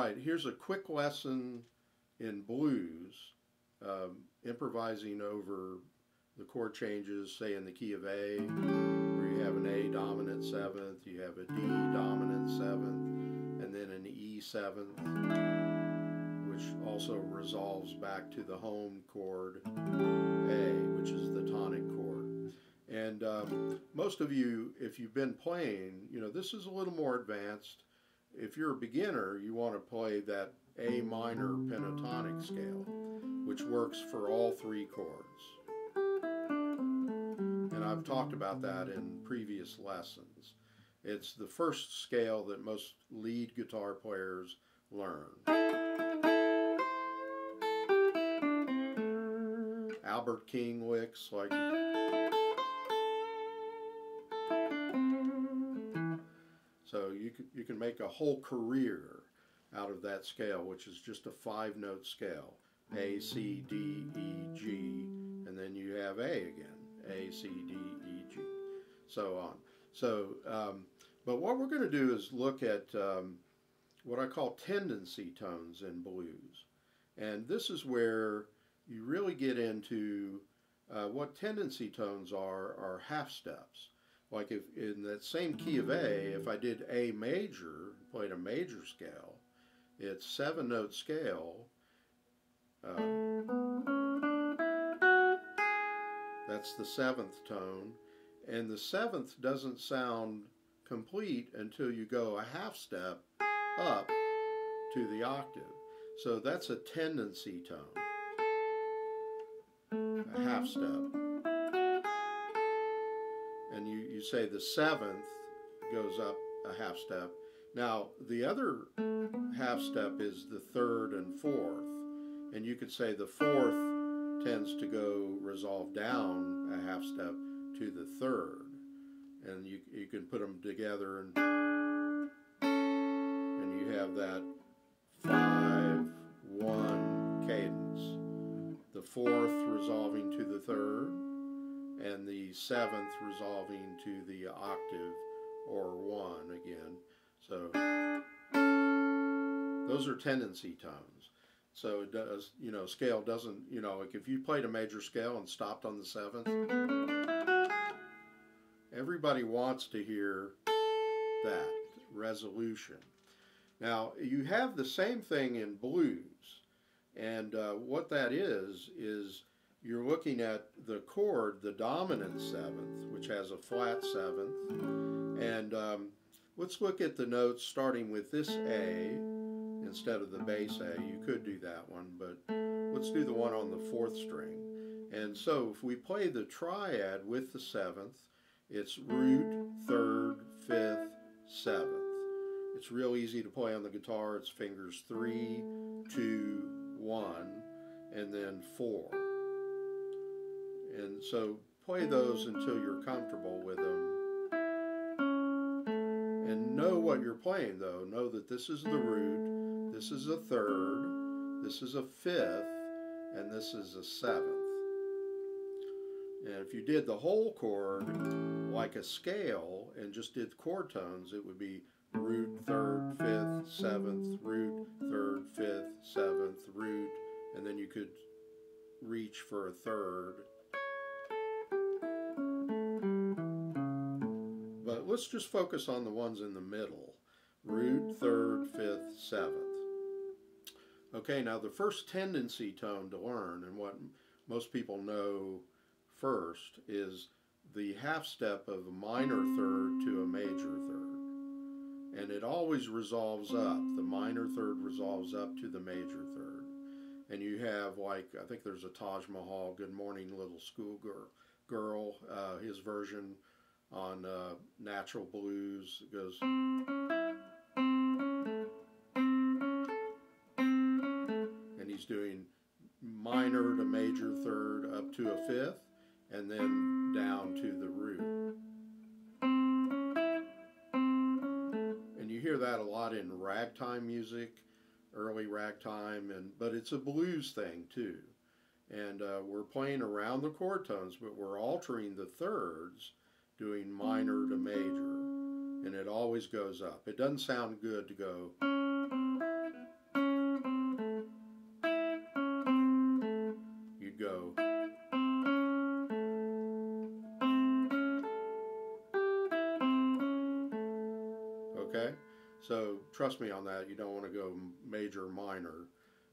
right, here's a quick lesson in blues, improvising over the chord changes, say in the key of A, where you have an A dominant seventh, you have a D dominant seventh, and then an E seventh, which also resolves back to the home chord A, which is the tonic chord. And most of you, if you've been playing, you know, this is a little more advanced. If you're a beginner, you want to play that A minor pentatonic scale, which works for all three chords. And I've talked about that in previous lessons. It's the first scale that most lead guitar players learn. Albert King licks like... So you can make a whole career out of that scale, which is just a 5-note scale. A, C, D, E, G, and then you have A again. A, C, D, E, G, so on. So, but what we're going to do is look at what I call tendency tones in blues. And this is where you really get into what tendency tones are half steps. Like if in that same key of A, if I did A major, played a major scale, it's 7-note scale. That's the 7th tone, and the 7th doesn't sound complete until you go a half step up to the octave. So that's a tendency tone, a half step. And you say the 7th goes up a half step. Now the other half step is the 3rd and 4th, and you could say the 4th tends to go resolve down a half step to the 3rd, and you can put them together and you have that 5-1 cadence. The 4th resolving to the 3rd, and the 7th resolving to the octave or 1 again. So those are tendency tones. So it does, you know, scale doesn't, you know, like if you played a major scale and stopped on the 7th, everybody wants to hear that resolution. Now you have the same thing in blues, and what that is you're looking at the chord, the dominant 7th, which has a flat 7th, and let's look at the notes starting with this A instead of the bass A. You could do that one, but let's do the one on the 4th string. And so if we play the triad with the 7th, it's root, 3rd, 5th, 7th. It's real easy to play on the guitar. It's fingers 3, 2, 1, and then 4. And so play those until you're comfortable with them. And know what you're playing, though. Know that this is the root, this is a 3rd, this is a 5th, and this is a 7th. And if you did the whole chord like a scale and just did chord tones, it would be root, 3rd, 5th, 7th, root, 3rd, 5th, 7th, root, and then you could reach for a 3rd. But let's just focus on the ones in the middle. Root, 3rd, 5th, 7th. Okay, now the first tendency tone to learn, and what most people know first, is the half step of a minor 3rd to a major 3rd. And it always resolves up. The minor 3rd resolves up to the major 3rd. And you have, like, I think there's a Taj Mahal, Good Morning Little Schoolgirl, his version on Natural Blues. It goes, and he's doing minor to major 3rd up to a 5th, and then down to the root. And you hear that a lot in ragtime music, early ragtime, but it's a blues thing too. And we're playing around the chord tones, but we're altering the 3rds, doing minor to major, and it always goes up. It doesn't sound good to go trust me on that. You don't want to go major, minor.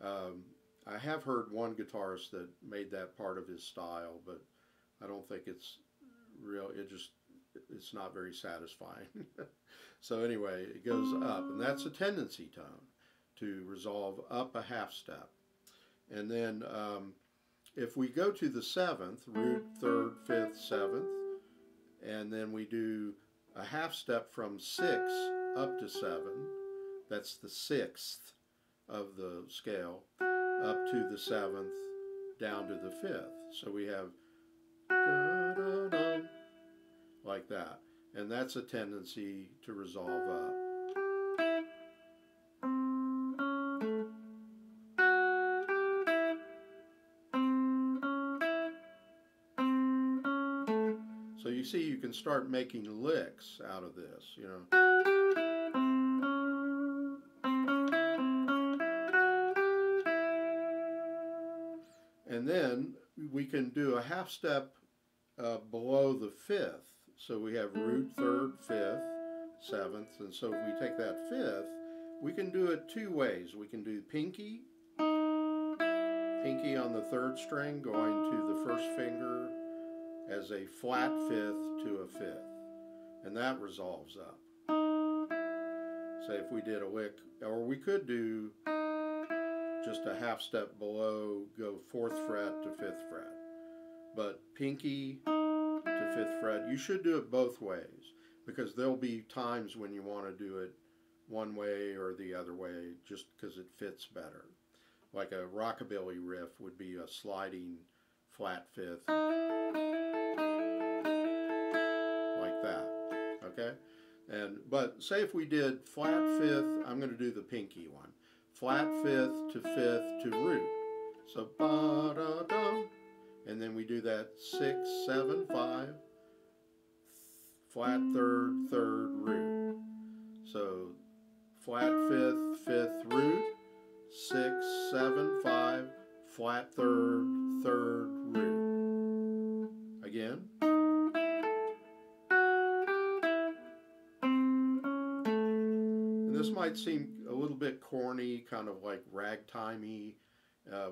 I have heard one guitarist that made that part of his style, but I don't think it's real. It's not very satisfying. So anyway, it goes up, and that's a tendency tone to resolve up a half step. And then if we go to the seventh, root, third, fifth, seventh, and then we do a half step from 6 up to 7, that's the 6th of the scale, up to the 7th, down to the 5th. So we have da-da-da, like that. And that's a tendency to resolve up. So you see, you can start making licks out of this, you know. And then we can do a half step below the 5th. So we have root, 3rd, 5th, 7th. And so if we take that 5th, we can do it 2 ways. We can do pinky on the 3rd string going to the 1st finger as a flat 5th to a 5th. And that resolves up. Say if we did a lick, or we could do just a half step below, go 4th fret to 5th fret. But pinky to 5th fret, you should do it both ways, because there'll be times when you want to do it one way or the other way just because it fits better. Like a rockabilly riff would be a sliding flat 5th, like that, okay? But say if we did flat 5th, I'm going to do the pinky one. Flat 5th to 5th to root. So ba-da-dum. And then we do that 6, 7, 5, flat 3rd, 3rd, root. So flat 5th, 5th, root, 6, 7, 5, flat 3rd, 3rd, root. Again. And this might seem a little bit corny, kind of like ragtimey,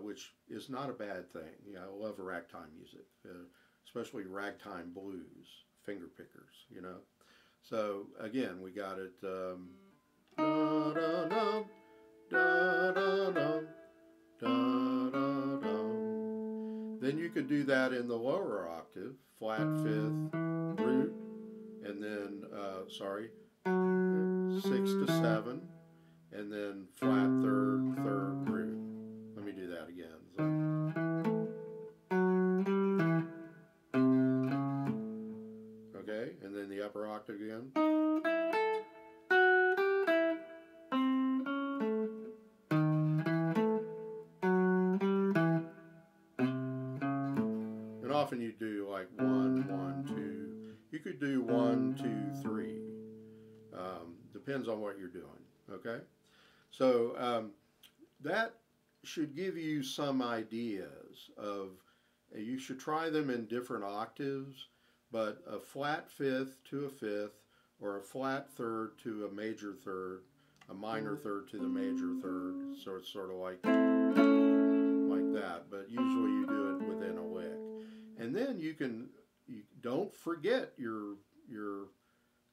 which is not a bad thing. Yeah, I love ragtime music, especially ragtime blues, finger pickers, you know. So again, we got it. Da-da-dum, da-da-dum, da-da-dum. Then you could do that in the lower octave, flat 5th, root, and then, 6 to 7, and then flat 3rd, 3rd, root. Let me do that again. So. Okay, and then the upper octave again. And often you do like 1, 1, 2. You could do 1, 2, 3. Depends on what you're doing. Okay, so that should give you some ideas of, you should try them in different octaves, but a flat 5th to a 5th, or a flat 3rd to a major 3rd, a minor 3rd to the major 3rd, so it's sort of like that, but usually you do it within a lick. And then you don't forget your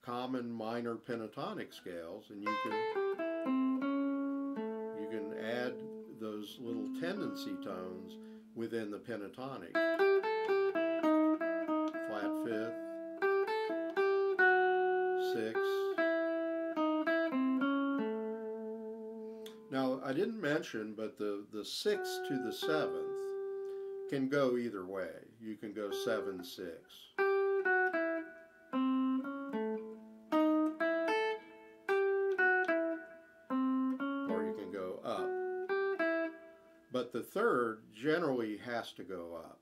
common minor pentatonic scales, and you can add those little tendency tones within the pentatonic. Flat 5th, 6. Now, I didn't mention, but the 6th to the 7th can go either way. You can go 7, 6. But the 3rd generally has to go up.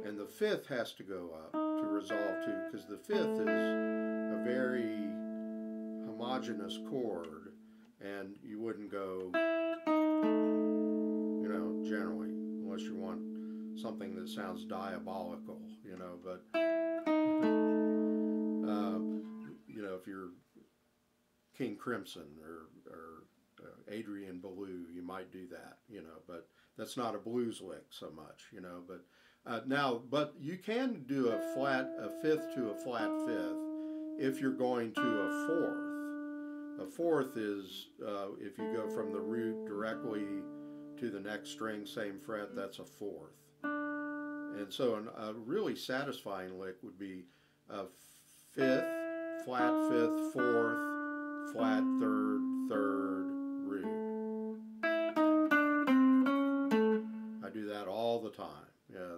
And the 5th has to go up to resolve to, because the 5th is a very homogeneous chord, and you wouldn't go, you know, generally, unless you want something that sounds diabolical, you know, but, you know, if you're King Crimson or Adrian Belew, you might do that, but that's not a blues lick so much, but but you can do a fifth to a flat fifth if you're going to a fourth. A fourth is if you go from the root directly to the next string, same fret, that's a fourth. And so a really satisfying lick would be a fifth, flat fifth, fourth, flat third, third, root. I do that all the time. Yeah.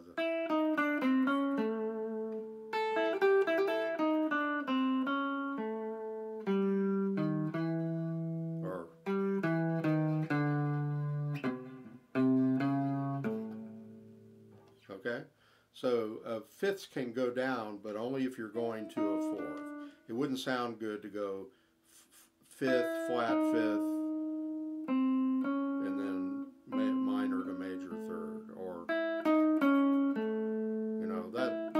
Okay, so fifths can go down, but only if you're going to a fourth. It wouldn't sound good to go fifth, flat fifth, and then minor to major third, or that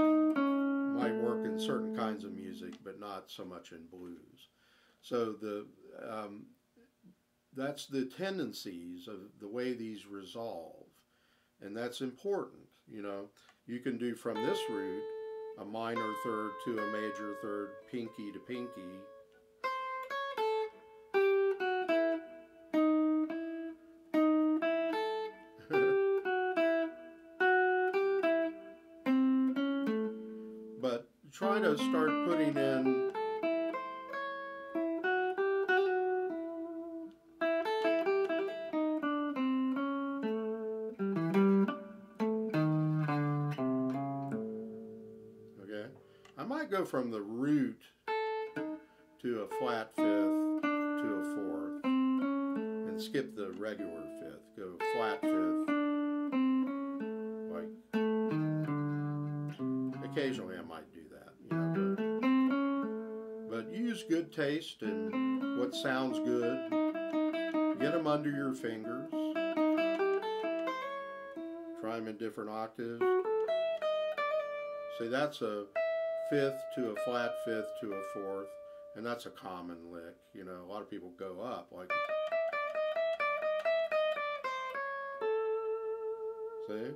might work in certain kinds of music, but not so much in blues. So that's the tendencies of the way these resolve, and that's important. You can do from this root a minor third to a major third, pinky to pinky. But try to start putting in I might go from the root to a flat fifth to a fourth and skip the regular fifth. Go flat fifth. Like occasionally I might do that, but use good taste and what sounds good. Get them under your fingers. Try them in different octaves. See, that's a fifth to a flat fifth to a fourth, and that's a common lick. A lot of people go up like, see?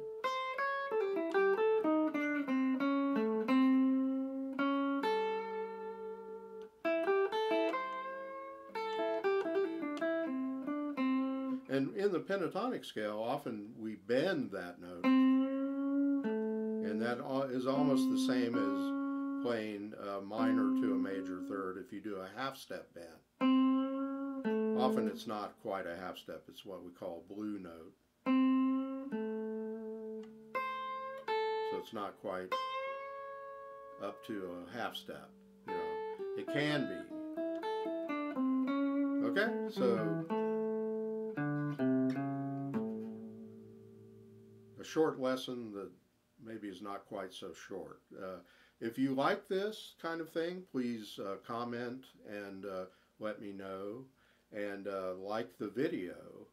And in the pentatonic scale, often we bend that note, and that is almost the same as playing a minor to a major third if you do a half step bend. Often it's not quite a half step, it's what we call a blue note. So it's not quite up to a half step, It can be. Okay, so a short lesson that maybe is not quite so short. If you like this kind of thing, please comment and let me know. And like the video.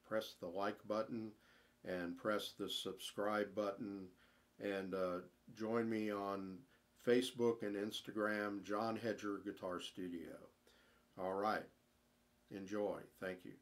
Press the like button and press the subscribe button. And join me on Facebook and Instagram, John Hedger Guitar Studio. All right. Enjoy. Thank you.